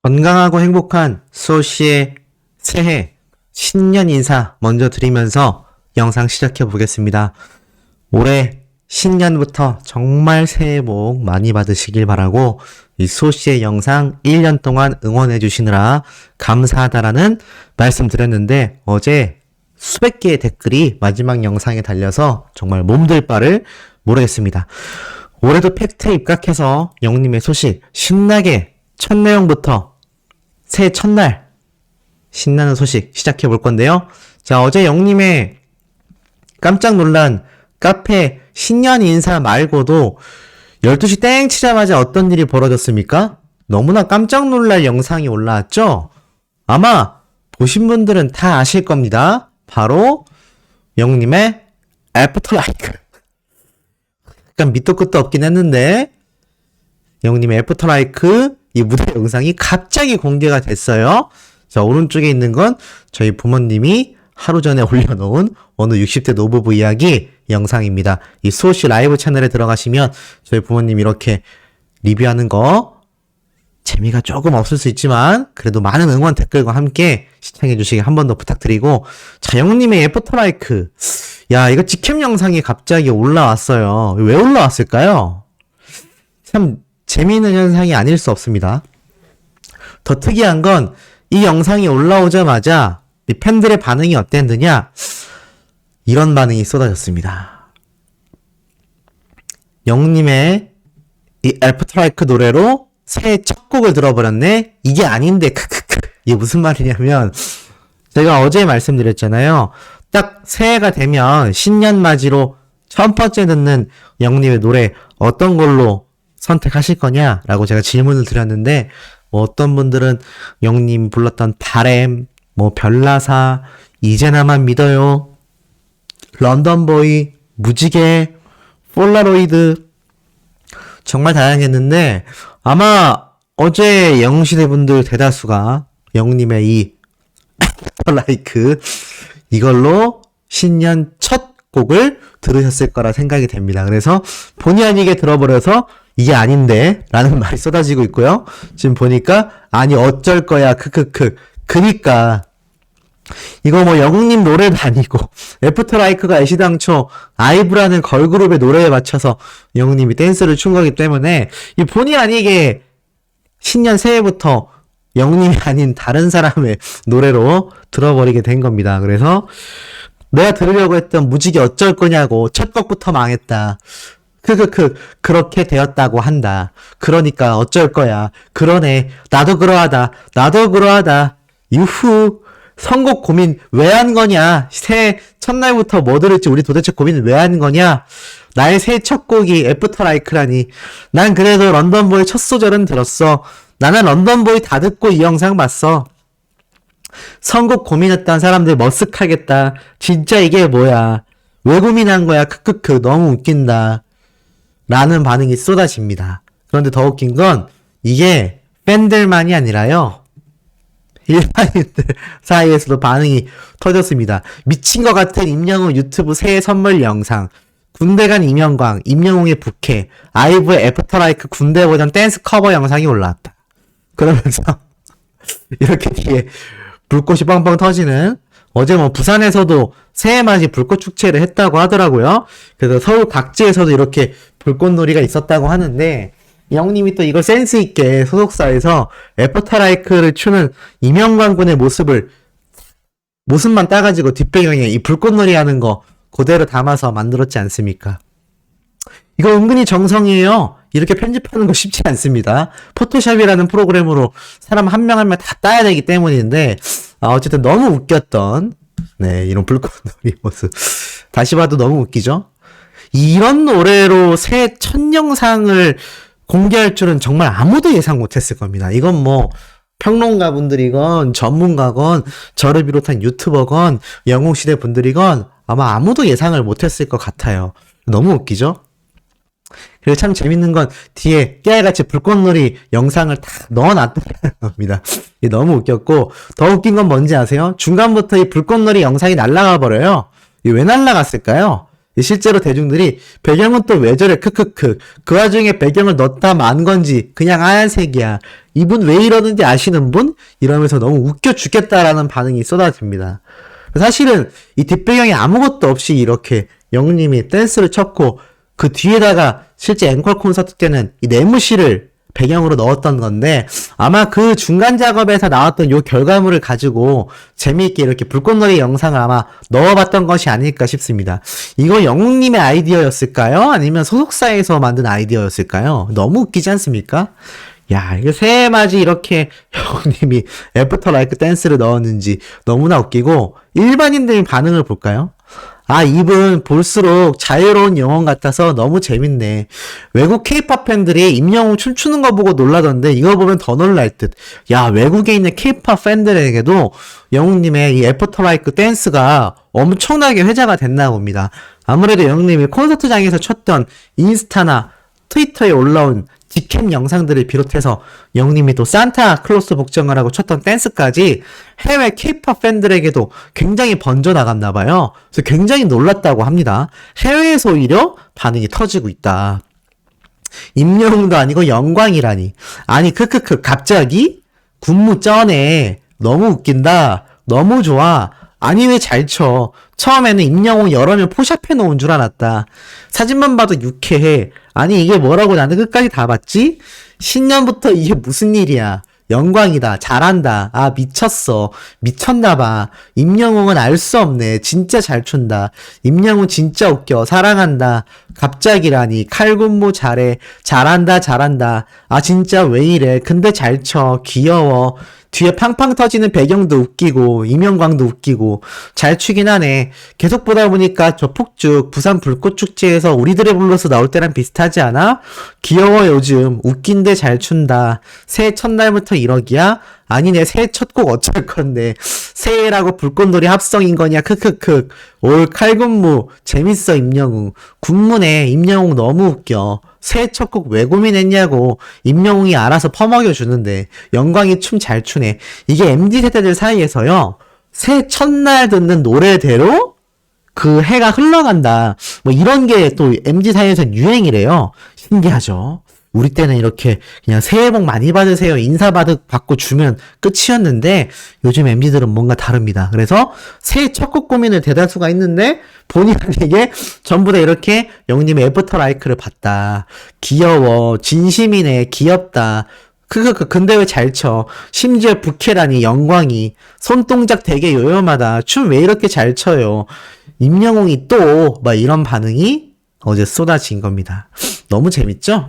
건강하고 행복한 수호씨의 새해 신년 인사 먼저 드리면서 영상 시작해 보겠습니다. 올해 신년부터 정말 새해 복 많이 받으시길 바라고 이 수호씨의 영상 1년 동안 응원해 주시느라 감사하다라는 말씀 드렸는데 어제 수백 개의 댓글이 마지막 영상에 달려서 정말 몸둘 바를 모르겠습니다. 올해도 팩트에 입각해서 영님의 소식 신나게 첫 내용부터 새해 첫날 신나는 소식 시작해 볼 건데요. 자, 어제 영님의 깜짝 놀란 카페 신년 인사 말고도 12시 땡 치자마자 어떤 일이 벌어졌습니까? 너무나 깜짝 놀랄 영상이 올라왔죠? 아마 보신 분들은 다 아실 겁니다. 바로 영님의 애프터 라이크. 약간 밑도 끝도 없긴 했는데 영님의 애프터 라이크 이 무대 영상이 갑자기 공개가 됐어요. 자, 오른쪽에 있는 건 저희 부모님이 하루 전에 올려놓은 어느 60대 노부부 이야기 영상입니다. 이 수호씨 라이브 채널에 들어가시면 저희 부모님 이렇게 리뷰하는 거 재미가 조금 없을 수 있지만 그래도 많은 응원 댓글과 함께 시청해 주시기 한 번 더 부탁드리고, 자, 영님의 애프터 라이크. 야, 이거 직캠 영상이 갑자기 올라왔어요. 왜 올라왔을까요? 참 재미있는 현상이 아닐 수 없습니다. 더 특이한 건 이 영상이 올라오자마자 이 팬들의 반응이 어땠느냐? 이런 반응이 쏟아졌습니다. 영님의 이 애프터라이크 노래로 새해 첫 곡을 들어버렸네? 이게 아닌데 크크크. 이게 무슨 말이냐면 제가 어제 말씀드렸잖아요. 딱 새해가 되면 신년 맞이로 첫 번째 듣는 영님의 노래 어떤 걸로 선택하실 거냐라고 제가 질문을 드렸는데, 뭐 어떤 분들은 영님 불렀던 바램, 뭐 별나사, 이제 나만 믿어요, 런던보이, 무지개, 폴라로이드 정말 다양했는데 아마 어제 영시대 분들 대다수가 영님의 이 라이크 이걸로 신년 첫 곡을 들으셨을 거라 생각이 됩니다. 그래서 본의 아니게 들어버려서 이게 아닌데 라는 말이 쏟아지고 있고요. 지금 보니까 아니 어쩔 거야 크크크. 그니까 이거 뭐 영웅님 노래도 아니고 애프터 라이크가 애시당초 아이브라는 걸그룹의 노래에 맞춰서 영웅님이 댄스를 춘 거기 때문에 이 본의 아니게 신년 새해부터 영웅님이 아닌 다른 사람의 노래로 들어버리게 된 겁니다. 그래서 내가 들으려고 했던 무지개 어쩔 거냐고 첫 곡부터 망했다. 그렇게 되었다고 한다. 그러니까 어쩔 거야. 그러네. 나도 그러하다. 나도 그러하다. 유후. 선곡 고민 왜 한 거냐? 새해 첫날부터 뭐 들을지 우리 도대체 고민 왜 한 거냐? 나의 새해 첫 곡이 애프터 라이크라니. 난 그래도 런던보이 첫 소절은 들었어. 나는 런던보이 다 듣고 이 영상 봤어. 선곡 고민했던 사람들 머쓱하겠다. 진짜 이게 뭐야? 왜 고민한 거야? 크크크. 너무 웃긴다. 라는 반응이 쏟아집니다. 그런데 더 웃긴 건 이게 팬들만이 아니라요, 일반인들 사이에서도 반응이 터졌습니다. 미친 것 같은 임영웅 유튜브 새해 선물 영상, 군대 간 임영광, 임영웅의 부캐, 아이브의 애프터라이크 군대 버전 댄스 커버 영상이 올라왔다. 그러면서 이렇게 뒤에 불꽃이 빵빵 터지는, 어제 뭐 부산에서도 새해 맞이 불꽃 축제를 했다고 하더라고요. 그래서 서울 각지에서도 이렇게 불꽃놀이가 있었다고 하는데, 영님이 또 이걸 센스있게 소속사에서 애프터라이크를 추는 임영광 군의 모습만 따가지고 뒷배경에 이 불꽃놀이 하는 거 그대로 담아서 만들었지 않습니까? 이거 은근히 정성이에요. 이렇게 편집하는 거 쉽지 않습니다. 포토샵이라는 프로그램으로 사람 한 명 한 명 다 따야 되기 때문인데, 어쨌든 너무 웃겼던, 네, 이런 불꽃놀이 모습. 다시 봐도 너무 웃기죠? 이런 노래로 새해 첫 영상을 공개할 줄은 정말 아무도 예상 못했을 겁니다. 이건 뭐 평론가분들이건 전문가건 저를 비롯한 유튜버건 영웅시대 분들이건 아마 아무도 예상을 못했을 것 같아요. 너무 웃기죠? 그리고 참 재밌는 건 뒤에 깨알같이 불꽃놀이 영상을 다 넣어놨다는 겁니다. 이게 너무 웃겼고, 더 웃긴 건 뭔지 아세요? 중간부터 이 불꽃놀이 영상이 날아가 버려요. 이게 왜 날아갔을까요? 실제로 대중들이 배경은 또 왜 저래 크크크 그 와중에 배경을 넣다 만 건지 그냥 하얀색이야. 이분 왜 이러는지 아시는 분? 이러면서 너무 웃겨 죽겠다라는 반응이 쏟아집니다. 사실은 이 뒷배경에 아무것도 없이 이렇게 영웅님이 댄스를 췄고 그 뒤에다가 실제 앵콜 콘서트 때는 이 내무실을 배경으로 넣었던 건데 아마 그 중간 작업에서 나왔던 요 결과물을 가지고 재미있게 이렇게 불꽃놀이 영상을 아마 넣어봤던 것이 아닐까 싶습니다. 이거 영웅님의 아이디어였을까요? 아니면 소속사에서 만든 아이디어였을까요? 너무 웃기지 않습니까? 야, 이거 새해 맞이 이렇게 영웅님이 애프터 라이크 댄스를 넣었는지 너무나 웃기고 일반인들 반응을 볼까요? 아, 이분 볼수록 자유로운 영혼 같아서 너무 재밌네. 외국 케이팝 팬들이 임영웅 춤추는 거 보고 놀라던데 이거 보면 더 놀랄 듯. 야, 외국에 있는 케이팝 팬들에게도 영웅님의 이 애프터 라이크 댄스가 엄청나게 회자가 됐나 봅니다. 아무래도 영웅님이 콘서트장에서 췄던 인스타나 트위터에 올라온 직캠 영상들을 비롯해서 영웅님이 또 산타클로스 복장을 하고 췄던 댄스까지 해외 케이팝 팬들에게도 굉장히 번져나갔나봐요. 그래서 굉장히 놀랐다고 합니다. 해외에서 오히려 반응이 터지고 있다. 임영웅도 아니고 영광이라니. 아니 크크크 갑자기? 군무 쩌네. 너무 웃긴다. 너무 좋아. 아니 왜 잘 쳐. 처음에는 임영웅 여러 명 포샵해 놓은 줄 알았다. 사진만 봐도 유쾌해. 아니 이게 뭐라고 나는 끝까지 다 봤지? 신년부터 이게 무슨 일이야. 영광이다. 잘한다. 아 미쳤어. 미쳤나봐. 임영웅은 알 수 없네. 진짜 잘 춘다. 임영웅 진짜 웃겨. 사랑한다. 갑자기라니. 칼군무 잘해. 잘한다 잘한다. 아 진짜 왜 이래. 근데 잘 쳐. 귀여워. 뒤에 팡팡 터지는 배경도 웃기고 임영광도 웃기고 잘 추긴 하네. 계속 보다 보니까 저 폭죽 부산 불꽃축제에서 우리들의 불러서 나올 때랑 비슷하지 않아? 귀여워 요즘. 웃긴데 잘 춘다. 새해 첫날부터 1억이야? 아니네 새해 첫 곡 어쩔 건데. 새해라고 불꽃놀이 합성인 거냐 크크크. 올 칼군무 재밌어 임영웅. 군무네 임영웅 너무 웃겨. 새해 첫 곡 왜 고민했냐고. 임영웅이 알아서 퍼먹여 주는데. 영광이 춤 잘 추네. 이게 MZ세대들 사이에서요. 새해 첫날 듣는 노래대로 그 해가 흘러간다. 뭐 이런 게 또 MZ 사이에서 유행이래요. 신기하죠. 우리 때는 이렇게 그냥 새해 복 많이 받으세요. 인사 받고 주면 끝이었는데 요즘 MZ들은 뭔가 다릅니다. 그래서 새해 첫 곡 고민을 대다수가 있는데 본의 아니게 전부 다 이렇게 영웅님의 애프터 라이크를 봤다. 귀여워. 진심이네. 귀엽다. 근데 왜 잘 쳐? 심지어 부캐라니 영광이. 손동작 되게 요염하다. 춤 왜 이렇게 잘 춰요? 임영웅이 또 막 이런 반응이 어제 쏟아진 겁니다. 너무 재밌죠?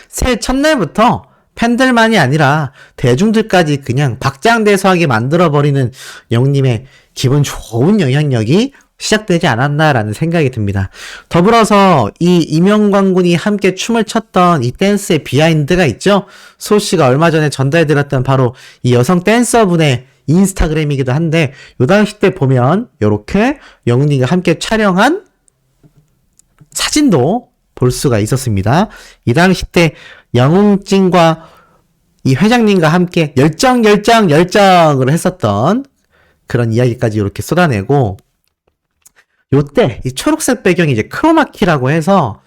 새해 첫날부터 팬들만이 아니라 대중들까지 그냥 박장대소하게 만들어버리는 영웅님의 기분 좋은 영향력이 시작되지 않았나라는 생각이 듭니다. 더불어서 이 임영광 군이 함께 춤을 췄던 이 댄스의 비하인드가 있죠. 소씨가 얼마 전에 전달드렸던 바로 이 여성 댄서분의 인스타그램이기도 한데 요 당시 때 보면 요렇게 영웅님과 함께 촬영한 사진도 볼 수가 있었습니다. 이 당시 때 영웅진과 이 회장님과 함께 열정을 했었던 그런 이야기까지 이렇게 쏟아내고 요때 이 초록색 배경이 이제 크로마키라고 해서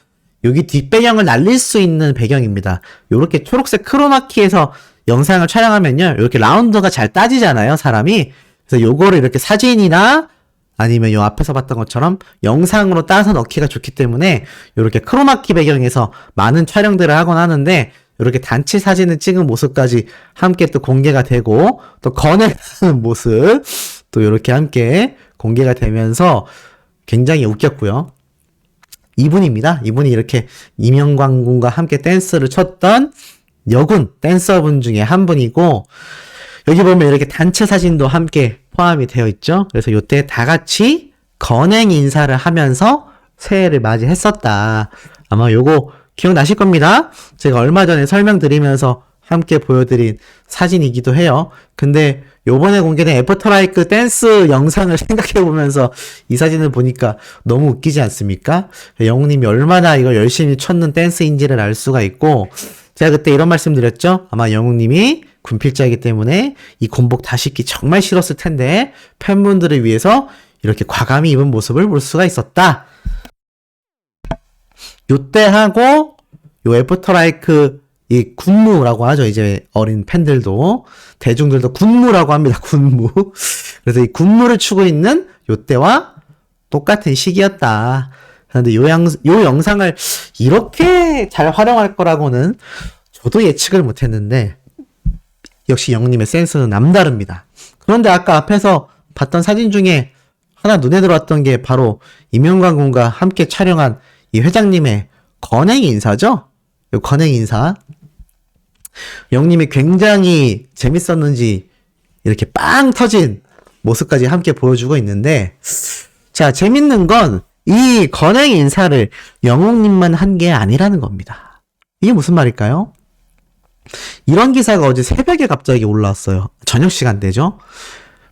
여기 뒷배경을 날릴 수 있는 배경입니다. 요렇게 초록색 크로마키에서 영상을 촬영하면요. 이렇게 라운드가 잘 따지잖아요, 사람이. 그래서 요거를 이렇게 사진이나 아니면 요 앞에서 봤던 것처럼 영상으로 따서 넣기가 좋기 때문에 요렇게 크로마키 배경에서 많은 촬영들을 하곤 하는데 요렇게 단체 사진을 찍은 모습까지 함께 또 공개가 되고 또 건네는 모습 또 요렇게 함께 공개가 되면서 굉장히 웃겼고요. 이분입니다. 이분이 이렇게 임영광 군과 함께 댄스를 췄던 여군 댄서분 중에 한 분이고 여기 보면 이렇게 단체 사진도 함께 포함이 되어 있죠. 그래서 요때 다 같이 건행 인사를 하면서 새해를 맞이했었다. 아마 요거 기억나실 겁니다. 제가 얼마 전에 설명드리면서 함께 보여드린 사진이기도 해요. 근데 요번에 공개된 애프터 라이크 댄스 영상을 생각해보면서 이 사진을 보니까 너무 웃기지 않습니까? 영웅님이 얼마나 이걸 열심히 췄는 댄스인지를 알 수가 있고 제가 그때 이런 말씀 드렸죠. 아마 영웅님이 군필자이기 때문에 이 군복 다시 입기 정말 싫었을 텐데 팬분들을 위해서 이렇게 과감히 입은 모습을 볼 수가 있었다. 요때하고 요 애프터라이크 이 군무라고 하죠. 이제 어린 팬들도 대중들도 군무라고 합니다. 군무. 그래서 이 군무를 추고 있는 요때와 똑같은 시기였다. 그런데 요 영상을 이렇게 잘 활용할 거라고는 저도 예측을 못했는데 역시 영웅님의 센스는 남다릅니다. 그런데 아까 앞에서 봤던 사진 중에 하나 눈에 들어왔던 게 바로 임영광 군과 함께 촬영한 이 회장님의 건행 인사죠? 요 건행 인사. 영웅님이 굉장히 재밌었는지 이렇게 빵 터진 모습까지 함께 보여주고 있는데, 자, 재밌는 건 이 건행 인사를 영웅님만 한 게 아니라는 겁니다. 이게 무슨 말일까요? 이런 기사가 어제 새벽에 갑자기 올라왔어요. 저녁 시간대죠.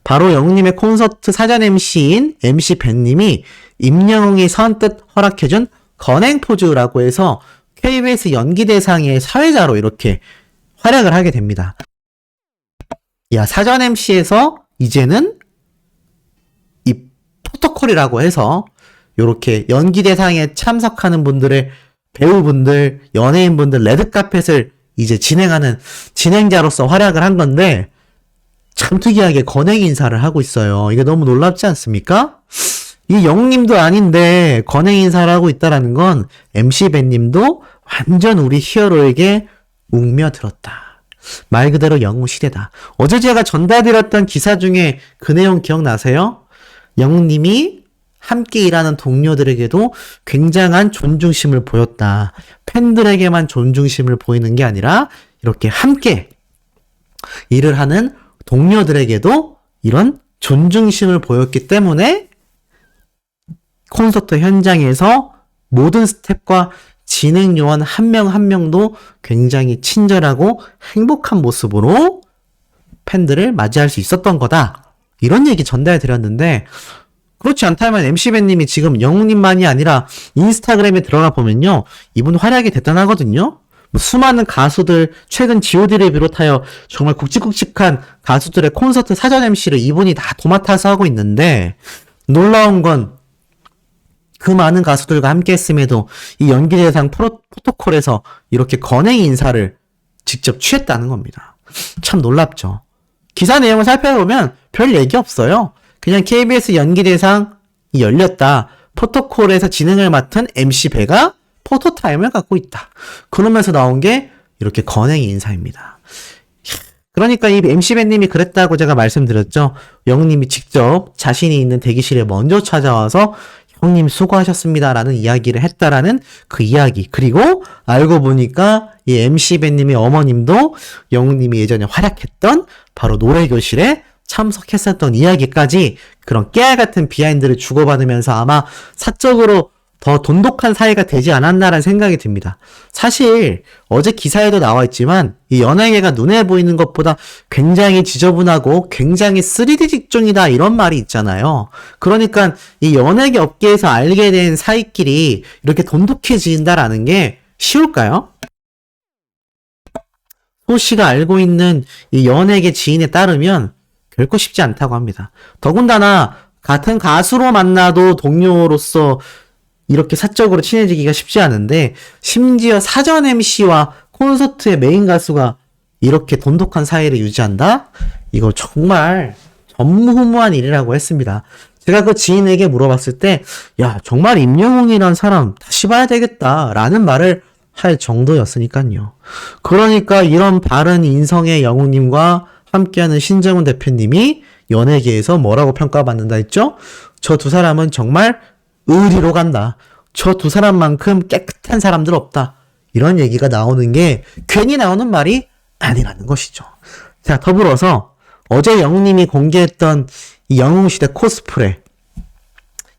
바로 영웅님의 콘서트 사전 MC인 MC 벤님이 임영웅이 선뜻 허락해준 건행 포즈라고 해서 KBS 연기대상의 사회자로 이렇게 활약을 하게 됩니다. 야, 사전 MC에서 이제는 이 포토콜이라고 해서 이렇게 연기대상에 참석하는 분들의 배우분들, 연예인분들 레드카펫을 이제 진행하는 진행자로서 활약을 한 건데 참 특이하게 건행 인사를 하고 있어요. 이게 너무 놀랍지 않습니까? 이 영웅님도 아닌데 건행 인사를 하고 있다라는 건 MC 벤님도 완전 우리 히어로에게 웅며들었다. 말 그대로 영웅 시대다. 어제 제가 전달드렸던 기사 중에 그 내용 기억나세요? 영웅님이 함께 일하는 동료들에게도 굉장한 존중심을 보였다. 팬들에게만 존중심을 보이는 게 아니라 이렇게 함께 일을 하는 동료들에게도 이런 존중심을 보였기 때문에 콘서트 현장에서 모든 스태프과 진행 요원 한 명 한 명도 굉장히 친절하고 행복한 모습으로 팬들을 맞이할 수 있었던 거다. 이런 얘기 전달드렸는데 그렇지 않다면 MC밴님이 지금 영웅님만이 아니라 인스타그램에 들어가 보면요. 이분 활약이 대단하거든요. 수많은 가수들, 최근 G.O.D를 비롯하여 정말 굵직굵직한 가수들의 콘서트 사전 MC를 이분이 다 도맡아서 하고 있는데 놀라운 건 그 많은 가수들과 함께 했음에도 이 연기대상 포토콜에서 이렇게 건행 인사를 직접 취했다는 겁니다. 참 놀랍죠. 기사 내용을 살펴보면 별 얘기 없어요. 그냥 KBS 연기대상이 열렸다. 포토콜에서 진행을 맡은 MC 배가 포토타임을 갖고 있다. 그러면서 나온 게 이렇게 건행 인사입니다. 그러니까 이 MC배님이 그랬다고 제가 말씀드렸죠. 영웅님이 직접 자신이 있는 대기실에 먼저 찾아와서 형님 수고하셨습니다 라는 이야기를 했다라는 그 이야기. 그리고 알고 보니까 이 MC배님의 어머님도 영웅님이 예전에 활약했던 바로 노래교실에 참석했었던 이야기까지 그런 깨알같은 비하인드를 주고받으면서 아마 사적으로 더 돈독한 사이가 되지 않았나라는 생각이 듭니다. 사실 어제 기사에도 나와 있지만 이 연예계가 눈에 보이는 것보다 굉장히 지저분하고 굉장히 3D 직종이다 이런 말이 있잖아요. 그러니까 이 연예계 업계에서 알게 된 사이끼리 이렇게 돈독해진다라는 게 쉬울까요? 소 씨가 알고 있는 이 연예계 지인에 따르면 결코 쉽지 않다고 합니다. 더군다나 같은 가수로 만나도 동료로서 이렇게 사적으로 친해지기가 쉽지 않은데 심지어 사전 MC와 콘서트의 메인 가수가 이렇게 돈독한 사이를 유지한다? 이거 정말 전무후무한 일이라고 했습니다. 제가 그 지인에게 물어봤을 때 야 정말 임영웅이란 사람 다시 봐야 되겠다 라는 말을 할 정도였으니까요. 그러니까 이런 바른 인성의 영웅님과 함께하는 신정훈 대표님이 연예계에서 뭐라고 평가받는다 했죠? 저 두 사람은 정말 의리로 간다. 저 두 사람만큼 깨끗한 사람들 없다. 이런 얘기가 나오는 게 괜히 나오는 말이 아니라는 것이죠. 자, 더불어서 어제 영웅님이 공개했던 이 영웅시대 코스프레.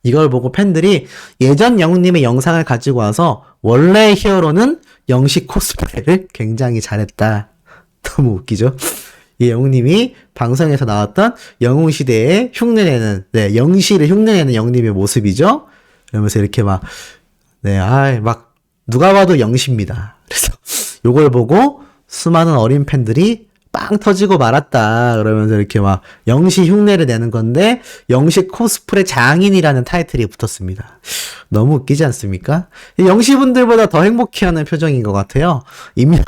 이걸 보고 팬들이 예전 영웅님의 영상을 가지고 와서 원래 히어로는 영식 코스프레를 굉장히 잘했다. 너무 웃기죠? 이 영웅님이 방송에서 나왔던 영웅시대의 흉내내는, 영시를 흉내내는 영웅님의 모습이죠? 이러면서 이렇게 막, 누가 봐도 영시입니다. 그래서 요걸 보고 수많은 어린 팬들이 빵 터지고 말았다. 그러면서 이렇게 막 영시 흉내를 내는 건데, 영시 코스프레 장인이라는 타이틀이 붙었습니다. 너무 웃기지 않습니까? 영시분들보다 더 행복해하는 표정인 것 같아요. 임명웅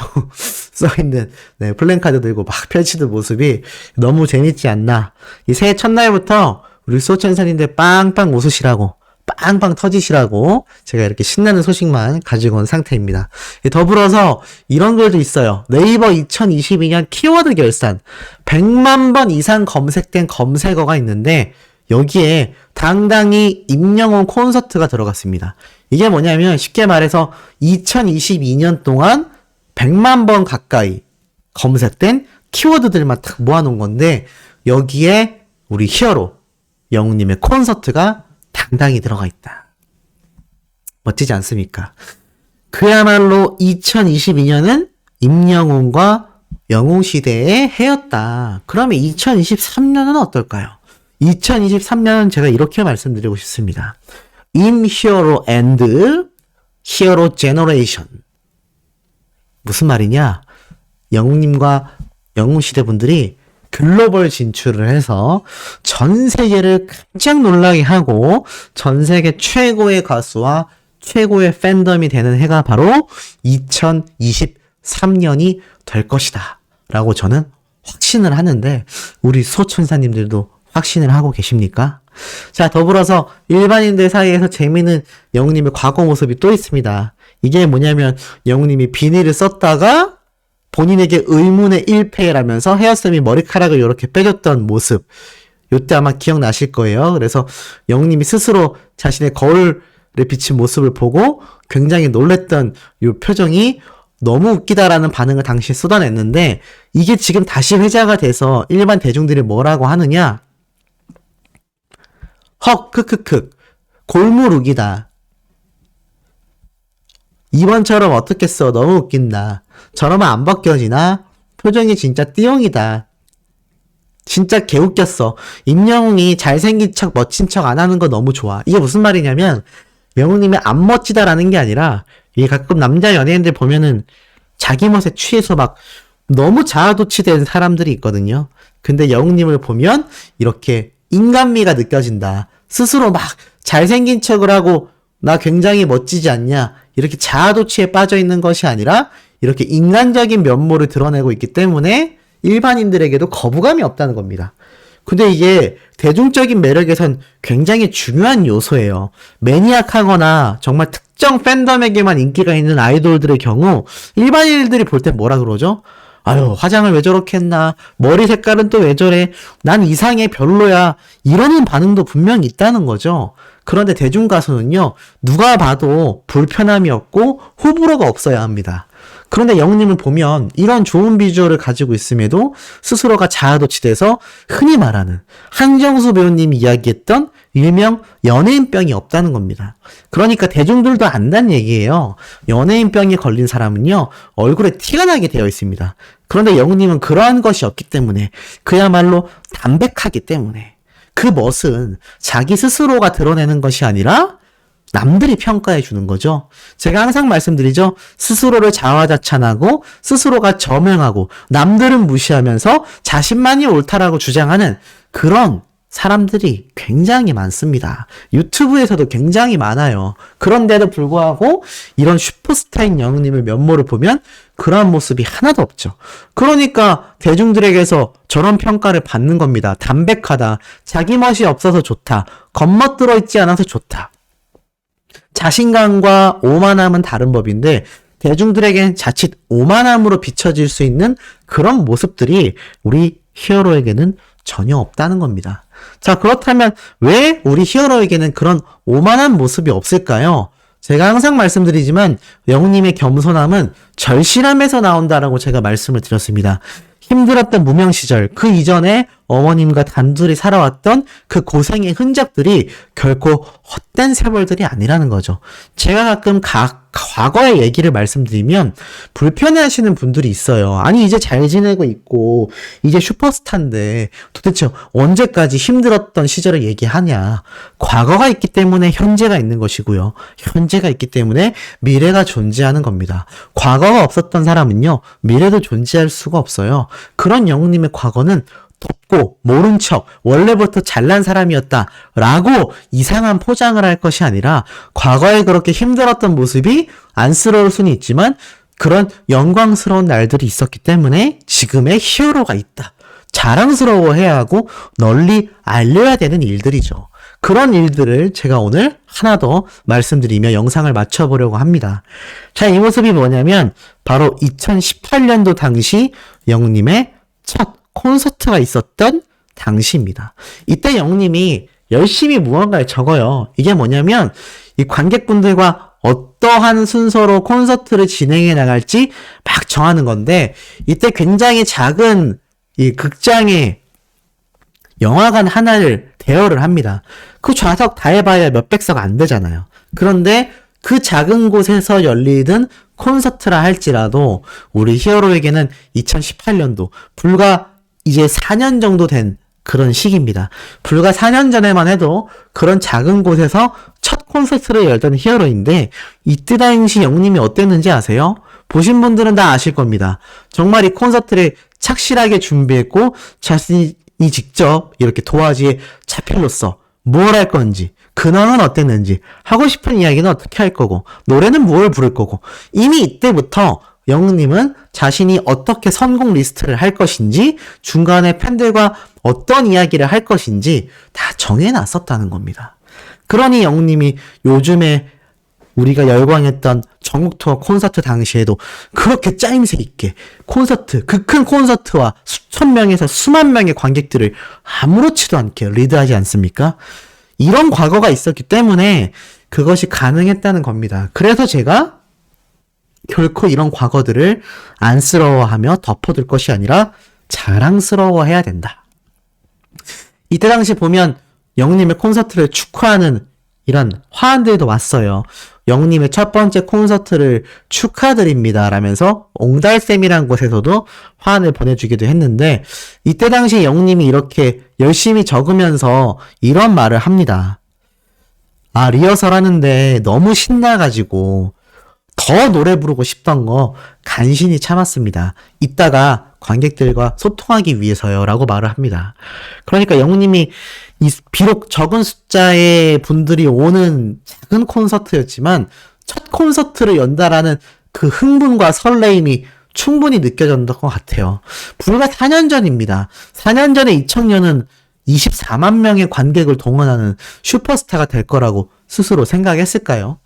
써있는, 네, 플랜카드 들고 막 펼치는 모습이 너무 재밌지 않나. 이 새해 첫날부터 우리 수호천사님들 빵빵 웃으시라고, 빵빵 터지시라고 제가 이렇게 신나는 소식만 가지고 온 상태입니다. 더불어서 이런 글도 있어요. 네이버 2022년 키워드 결산 100만 번 이상 검색된 검색어가 있는데 여기에 당당히 임영웅 콘서트가 들어갔습니다. 이게 뭐냐면 쉽게 말해서 2022년 동안 100만 번 가까이 검색된 키워드들만 딱 모아놓은 건데 여기에 우리 히어로 영웅님의 콘서트가 당당히 들어가 있다. 멋지지 않습니까? 그야말로 2022년은 임영웅과 영웅시대의 해였다. 그러면 2023년은 어떨까요? 2023년은 제가 이렇게 말씀드리고 싶습니다. In Hero and Hero Generation. 무슨 말이냐? 영웅님과 영웅시대 분들이 글로벌 진출을 해서 전 세계를 깜짝 놀라게 하고 전 세계 최고의 가수와 최고의 팬덤이 되는 해가 바로 2023년이 될 것이다 라고 저는 확신을 하는데 우리 소천사님들도 확신을 하고 계십니까? 자, 더불어서 일반인들 사이에서 재미있는 영웅님의 과거 모습이 또 있습니다. 이게 뭐냐면 영웅님이 비닐을 썼다가 본인에게 의문의 1패라면서 헤어쌤이 머리카락을 이렇게 빼줬던 모습. 요때 아마 기억나실 거예요. 그래서 영웅님이 스스로 자신의 거울에 비친 모습을 보고 굉장히 놀랬던 요 표정이 너무 웃기다라는 반응을 당시에 쏟아냈는데 이게 지금 다시 회자가 돼서 일반 대중들이 뭐라고 하느냐? 헉, 크크크. 골무룩이다. 이번처럼 어떻겠어. 너무 웃긴다. 저러면 안 벗겨지나? 표정이 진짜 띠용이다. 진짜 개웃겼어. 임영웅이 잘생긴 척 멋진 척 안 하는 거 너무 좋아. 이게 무슨 말이냐면 영웅님이 안 멋지다라는 게 아니라 이게 가끔 남자 연예인들 보면은 자기 멋에 취해서 막 너무 자아도취된 사람들이 있거든요. 근데 영웅님을 보면 이렇게 인간미가 느껴진다. 스스로 막 잘생긴 척을 하고 나 굉장히 멋지지 않냐. 이렇게 자아도취에 빠져 있는 것이 아니라 이렇게 인간적인 면모를 드러내고 있기 때문에 일반인들에게도 거부감이 없다는 겁니다. 근데 이게 대중적인 매력에선 굉장히 중요한 요소예요. 매니악하거나 정말 특정 팬덤에게만 인기가 있는 아이돌들의 경우 일반인들이 볼 때 뭐라 그러죠? 아유, 화장을 왜 저렇게 했나? 머리 색깔은 또 왜 저래? 난 이상해, 별로야. 이러는 반응도 분명히 있다는 거죠. 그런데 대중가수는요, 누가 봐도 불편함이 없고 호불호가 없어야 합니다. 그런데 영웅님을 보면 이런 좋은 비주얼을 가지고 있음에도 스스로가 자아도취돼서 흔히 말하는 한정수 배우님이 이야기했던 일명 연예인병이 없다는 겁니다. 그러니까 대중들도 안다는 얘기예요. 연예인병에 걸린 사람은요, 얼굴에 티가 나게 되어 있습니다. 그런데 영웅님은 그러한 것이 없기 때문에 그야말로 담백하기 때문에 그 멋은 자기 스스로가 드러내는 것이 아니라 남들이 평가해 주는 거죠. 제가 항상 말씀드리죠. 스스로를 자화자찬하고 스스로가 저명하고 남들은 무시하면서 자신만이 옳다라고 주장하는 그런 사람들이 굉장히 많습니다. 유튜브에서도 굉장히 많아요. 그런데도 불구하고 이런 슈퍼스타인 영웅님의 면모를 보면 그러한 모습이 하나도 없죠. 그러니까 대중들에게서 저런 평가를 받는 겁니다. 담백하다. 자기 멋이 없어서 좋다. 겉멋 들어있지 않아서 좋다. 자신감과 오만함은 다른 법인데 대중들에겐 자칫 오만함으로 비춰질 수 있는 그런 모습들이 우리 히어로에게는 전혀 없다는 겁니다. 자, 그렇다면 왜 우리 히어로에게는 그런 오만한 모습이 없을까요? 제가 항상 말씀드리지만 영웅님의 겸손함은 절실함에서 나온다라고 제가 말씀을 드렸습니다. 힘들었던 무명 시절, 그 이전에 어머님과 단둘이 살아왔던 그 고생의 흔적들이 결코 헛된 세월들이 아니라는 거죠. 제가 가끔 과거의 얘기를 말씀드리면 불편해하시는 분들이 있어요. 아니 이제 잘 지내고 있고 이제 슈퍼스타인데 도대체 언제까지 힘들었던 시절을 얘기하냐. 과거가 있기 때문에 현재가 있는 것이고요. 현재가 있기 때문에 미래가 존재하는 겁니다. 과거가 없었던 사람은요, 미래도 존재할 수가 없어요. 그런 영웅님의 과거는 덮고 모른 척 원래부터 잘난 사람이었다 라고 이상한 포장을 할 것이 아니라 과거에 그렇게 힘들었던 모습이 안쓰러울 수는 있지만 그런 영광스러운 날들이 있었기 때문에 지금의 히어로가 있다. 자랑스러워해야 하고 널리 알려야 되는 일들이죠. 그런 일들을 제가 오늘 하나 더 말씀드리며 영상을 마쳐보려고 합니다. 자, 이 모습이 뭐냐면 바로 2018년도 당시 영웅님의 첫 콘서트가 있었던 당시입니다. 이때 영웅님이 열심히 무언가를 적어요. 이게 뭐냐면 이 관객분들과 어떠한 순서로 콘서트를 진행해 나갈지 막 정하는 건데 이때 굉장히 작은 이 극장에 영화관 하나를 대여를 합니다. 그 좌석 다 해봐야 몇백석 안 되잖아요. 그런데 그 작은 곳에서 열리던 콘서트라 할지라도 우리 히어로에게는 2018년도 불과 이제 4년 정도 된 그런 시기입니다. 불과 4년 전에만 해도 그런 작은 곳에서 첫 콘서트를 열던 히어로인데 이때 당시 영웅님이 어땠는지 아세요? 보신 분들은 다 아실 겁니다. 정말 이 콘서트를 착실하게 준비했고 자신이 직접 이렇게 도화지에 차필로써 뭘 할 건지, 근황은 어땠는지, 하고 싶은 이야기는 어떻게 할 거고, 노래는 뭘 부를 거고, 이미 이때부터 영웅님은 자신이 어떻게 선곡 리스트를 할 것인지, 중간에 팬들과 어떤 이야기를 할 것인지 다 정해놨었다는 겁니다. 그러니 영웅님이 요즘에 우리가 열광했던 전국 투어 콘서트 당시에도 그렇게 짜임새 있게 콘서트, 그 큰 콘서트와 수천 명에서 수만 명의 관객들을 아무렇지도 않게 리드하지 않습니까? 이런 과거가 있었기 때문에 그것이 가능했다는 겁니다. 그래서 제가 결코 이런 과거들을 안쓰러워하며 덮어둘 것이 아니라 자랑스러워해야 된다. 이때 당시 보면 영웅님의 콘서트를 축하하는 이런 화환들도 왔어요. 영웅님의 첫 번째 콘서트를 축하드립니다 라면서 옹달샘이라는 곳에서도 화환을 보내주기도 했는데 이때 당시 영웅님이 이렇게 열심히 적으면서 이런 말을 합니다. 아, 리허설 하는데 너무 신나가지고 더 노래 부르고 싶던 거 간신히 참았습니다. 이따가 관객들과 소통하기 위해서요 라고 말을 합니다. 그러니까 영웅님이 비록 적은 숫자의 분들이 오는 작은 콘서트였지만 첫 콘서트를 연다라는 그 흥분과 설레임이 충분히 느껴졌던 것 같아요. 불과 4년 전입니다. 4년 전에 이청년은 24만 명의 관객을 동원하는 슈퍼스타가 될 거라고 스스로 생각했을까요?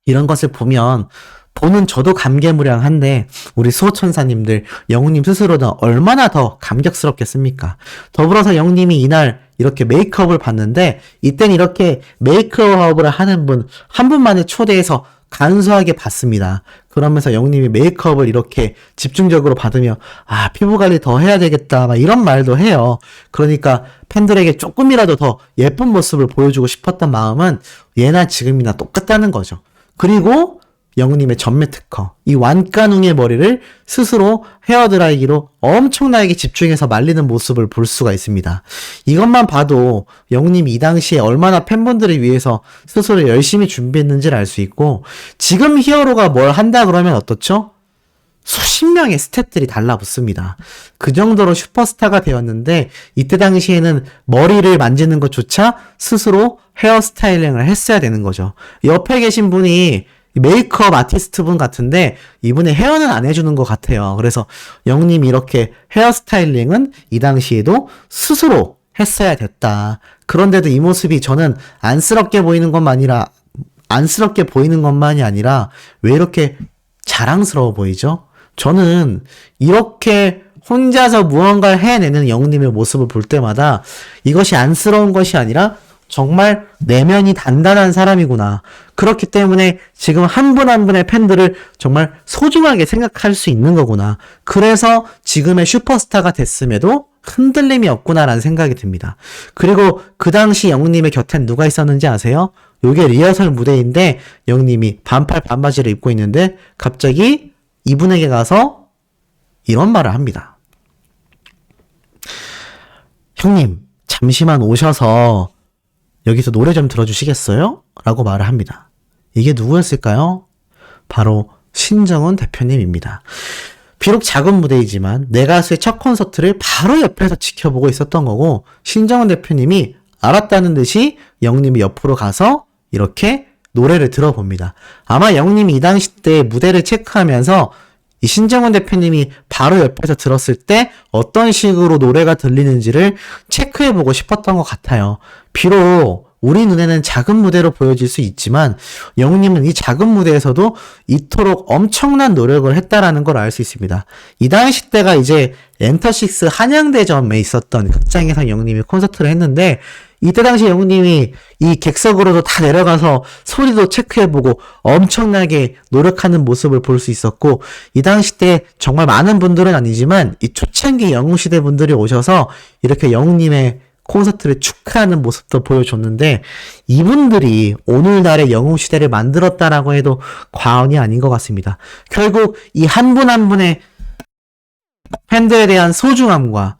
이런 것을 보면 보는 저도 감개무량한데 우리 수호천사님들 영웅님 스스로는 얼마나 더 감격스럽겠습니까? 더불어서 영웅님이 이날 이렇게 메이크업을 봤는데 이땐 이렇게 메이크업을 하는 분 한 분만을 초대해서 간소하게 봤습니다. 그러면서 영웅님이 메이크업을 이렇게 집중적으로 받으며 아, 피부 관리 더 해야 되겠다 막 이런 말도 해요. 그러니까 팬들에게 조금이라도 더 예쁜 모습을 보여주고 싶었던 마음은 예나 지금이나 똑같다는 거죠. 그리고 영웅님의 전매 특허, 이 완가능의 머리를 스스로 헤어드라이기로 엄청나게 집중해서 말리는 모습을 볼 수가 있습니다. 이것만 봐도 영웅님이 이 당시에 얼마나 팬분들을 위해서 스스로 열심히 준비했는지를 알 수 있고 지금 히어로가 뭘 한다 그러면 어떻죠? 수십 명의 스태프들이 달라붙습니다. 그 정도로 슈퍼스타가 되었는데 이때 당시에는 머리를 만지는 것조차 스스로 헤어스타일링을 했어야 되는 거죠. 옆에 계신 분이 메이크업 아티스트 분 같은데 이분의 헤어는 안 해주는 것 같아요. 그래서 영웅님이 이렇게 헤어스타일링은 이 당시에도 스스로 했어야 됐다. 그런데도 이 모습이 저는 안쓰럽게 보이는 것만이 아니라 왜 이렇게 자랑스러워 보이죠? 저는 이렇게 혼자서 무언가를 해내는 영웅님의 모습을 볼 때마다 이것이 안쓰러운 것이 아니라 정말 내면이 단단한 사람이구나. 그렇기 때문에 지금 한 분 한 분의 팬들을 정말 소중하게 생각할 수 있는 거구나. 그래서 지금의 슈퍼스타가 됐음에도 흔들림이 없구나라는 생각이 듭니다. 그리고 그 당시 영님의 곁엔 누가 있었는지 아세요? 요게 리허설 무대인데 영님이 반팔 반바지를 입고 있는데 갑자기 이분에게 가서 이런 말을 합니다. 형님, 잠시만 오셔서 여기서 노래 좀 들어주시겠어요? 라고 말을 합니다. 이게 누구였을까요? 바로 신정훈 대표님입니다. 비록 작은 무대이지만 내 가수의 첫 콘서트를 바로 옆에서 지켜보고 있었던 거고 신정훈 대표님이 알았다는 듯이 영님이 옆으로 가서 이렇게 노래를 들어봅니다. 아마 영님이 이 당시 때 무대를 체크하면서 이 신정훈 대표님이 바로 옆에서 들었을 때 어떤 식으로 노래가 들리는지를 체크해보고 싶었던 것 같아요. 비록 우리 눈에는 작은 무대로 보여질 수 있지만 영님은 이 작은 무대에서도 이토록 엄청난 노력을 했다라는 걸 알 수 있습니다. 이 당시 때가 이제 엔터식스 한양대점에 있었던 극장에서 영님이 콘서트를 했는데 이때 당시 영님이 이 객석으로도 다 내려가서 소리도 체크해보고 엄청나게 노력하는 모습을 볼 수 있었고 이 당시 때 정말 많은 분들은 아니지만 이 초창기 영웅시대 분들이 오셔서 이렇게 영웅님의 콘서트를 축하하는 모습도 보여줬는데 이분들이 오늘날의 영웅시대를 만들었다라고 해도 과언이 아닌 것 같습니다. 결국 이 한 분 한 분의 팬들에 대한 소중함과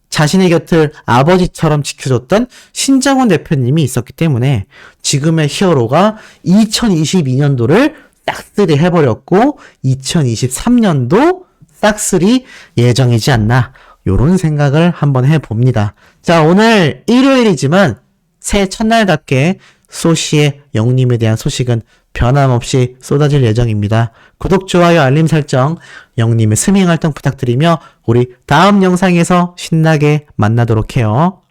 자신의 곁을 아버지처럼 지켜줬던 신정훈 대표님이 있었기 때문에 지금의 히어로가 2022년도를 싹쓸이 해버렸고 2023년도 싹쓸이 예정이지 않나 요런 생각을 한번 해봅니다. 자, 오늘 일요일이지만 새해 첫날답게 소시의 영님에 대한 소식은 변함없이 쏟아질 예정입니다. 구독, 좋아요, 알림 설정, 영님의 스밍 활동 부탁드리며 우리 다음 영상에서 신나게 만나도록 해요.